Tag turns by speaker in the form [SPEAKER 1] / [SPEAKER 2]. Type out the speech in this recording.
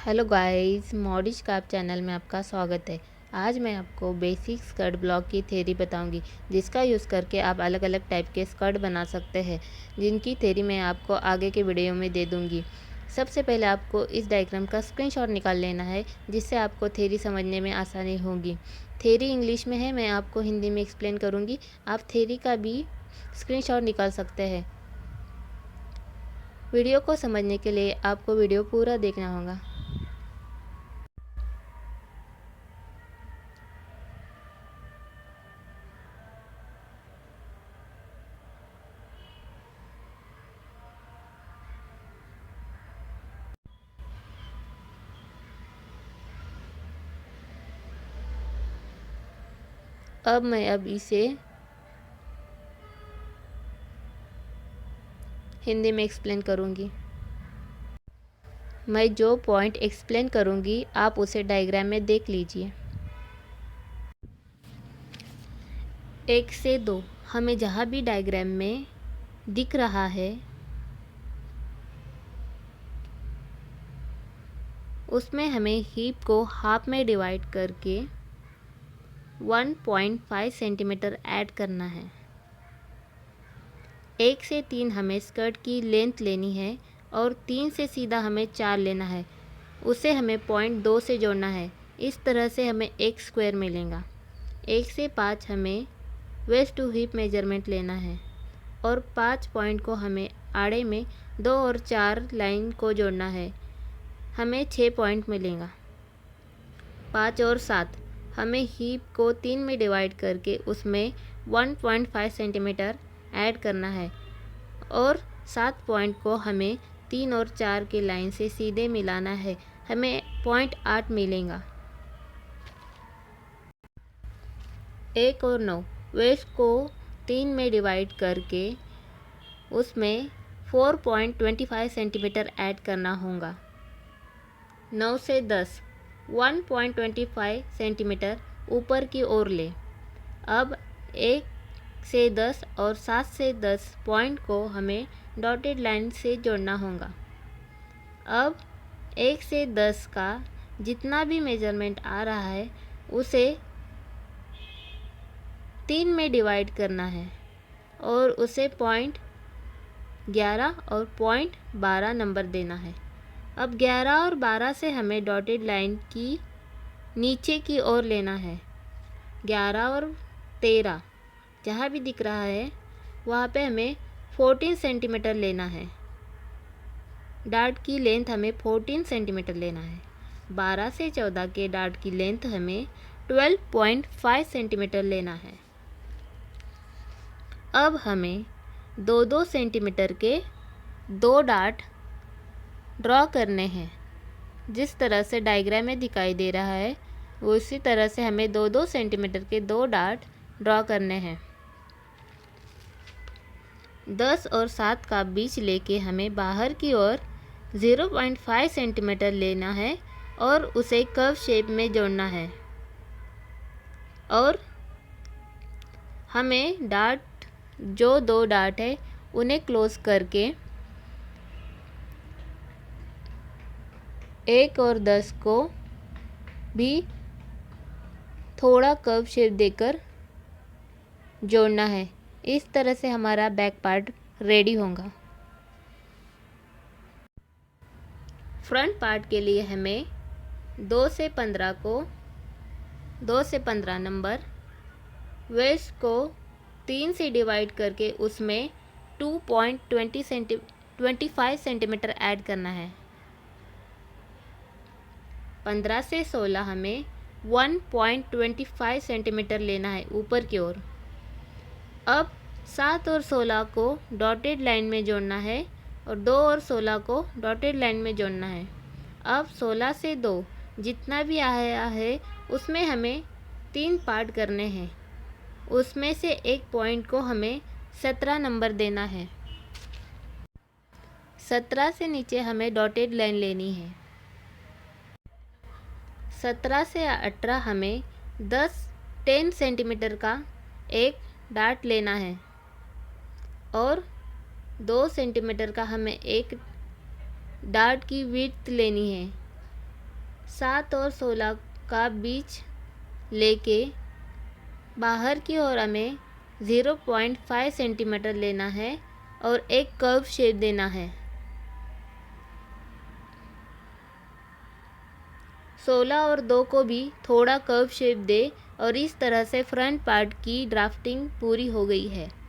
[SPEAKER 1] Hello guys, मॉडिश carp channel में आपका स्वागत है। आज मैं आपको बेसिक स्कर्ट ब्लॉक की थ्योरी बताऊंगी, जिसका यूज़ करके आप अलग अलग टाइप के स्कर्ट बना सकते हैं, जिनकी थ्योरी मैं आपको आगे के वीडियो में दे दूंगी। सबसे पहले आपको इस डायग्राम का स्क्रीनशॉट निकाल लेना है, जिससे आपको थ्योरी समझने में आसानी होगी। थ्योरी इंग्लिश में है, मैं आपको हिंदी में एक्सप्लेन करूँगी। आप थ्योरी का भी स्क्रीनशॉट निकाल सकते हैं। वीडियो को समझने के लिए आपको वीडियो पूरा देखना होगा। अब इसे हिंदी में एक्सप्लेन करूँगी। मैं जो पॉइंट एक्सप्लेन करूँगी आप उसे डायग्राम में देख लीजिए। 1 से 2 हमें जहाँ भी डायग्राम में दिख रहा है उसमें हमें हीप को हाफ में डिवाइड करके 1.5 सेंटीमीटर ऐड करना है। 1 से 3 हमें स्कर्ट की लेंथ लेनी है और 3 से सीधा हमें 4 लेना है। उसे हमें 0.2 से जोड़ना है। इस तरह से हमें एक स्क्वायर मिलेगा। 1 से 5 हमें वेस्ट टू हिप मेजरमेंट लेना है और 5 पॉइंट को हमें आड़े में 2 और 4 लाइन को जोड़ना है। हमें 6 पॉइंट मिलेगा। 5 और 7 हमें हीप को 3 में डिवाइड करके उसमें 1.5 सेंटीमीटर ऐड करना है और 7 पॉइंट को हमें 3 और 4 की लाइन से सीधे मिलाना है। हमें 0.8 मिलेगा। 1 और 9 वेस्ट को 3 में डिवाइड करके उसमें 4.25 सेंटीमीटर ऐड करना होगा। 9 से 10 1.25 सेंटीमीटर ऊपर की ओर ले। अब 1 से 10 और 7 से 10 पॉइंट को हमें डॉटेड लाइन से जोड़ना होगा। अब 1 से 10 का जितना भी मेजरमेंट आ रहा है उसे 3 में डिवाइड करना है और उसे 0.11 और 0.12 नंबर देना है। अब 11 और 12 से हमें डॉटेड लाइन की नीचे की ओर लेना है। 11 और 13 जहाँ भी दिख रहा है वहाँ पे हमें 14 सेंटीमीटर लेना है। डार्ट की लेंथ हमें 14 सेंटीमीटर लेना है। 12 से 14 के डार्ट की लेंथ हमें 12.5 सेंटीमीटर लेना है। अब हमें 2-2 सेंटीमीटर के 2 डार्ट ड्रॉ करने हैं। जिस तरह से डायग्राम में दिखाई दे रहा है उसी तरह से हमें 2-2 सेंटीमीटर के 2 डार्ट ड्रॉ करने हैं। 10 और 7 का बीच लेके हमें बाहर की ओर 0.5 सेंटीमीटर लेना है और उसे कर्व शेप में जोड़ना है और हमें डार्ट जो 2 डार्ट है उन्हें क्लोज करके 1 और 10 को भी थोड़ा कर्व शेप देकर जोड़ना है। इस तरह से हमारा बैक पार्ट रेडी होगा। फ्रंट पार्ट के लिए हमें 2 से 15 नंबर वेस्ट को 3 से डिवाइड करके उसमें 2.25 सेंटीमीटर ऐड करना है। 15 से 16 हमें 1.25 सेंटीमीटर लेना है ऊपर की ओर। अब 7 और 16 को डॉटेड लाइन में जोड़ना है और 2 और 16 को डॉटेड लाइन में जोड़ना है। अब 16 से 2 जितना भी आया है उसमें हमें 3 पार्ट करने हैं। उसमें से एक पॉइंट को हमें 17 नंबर देना है। 17 से नीचे हमें डॉटेड लाइन लेनी है। 17 से 18 हमें 10 सेंटीमीटर का एक डार्ट लेना है और 2 सेंटीमीटर का हमें एक डार्ट की विड्थ लेनी है। 7 और 16 का बीच लेके बाहर की ओर हमें 0.5 सेंटीमीटर लेना है और एक कर्व शेप देना है। 16 और 2 को भी थोड़ा कर्व शेप दे और इस तरह से फ्रंट पार्ट की ड्राफ्टिंग पूरी हो गई है।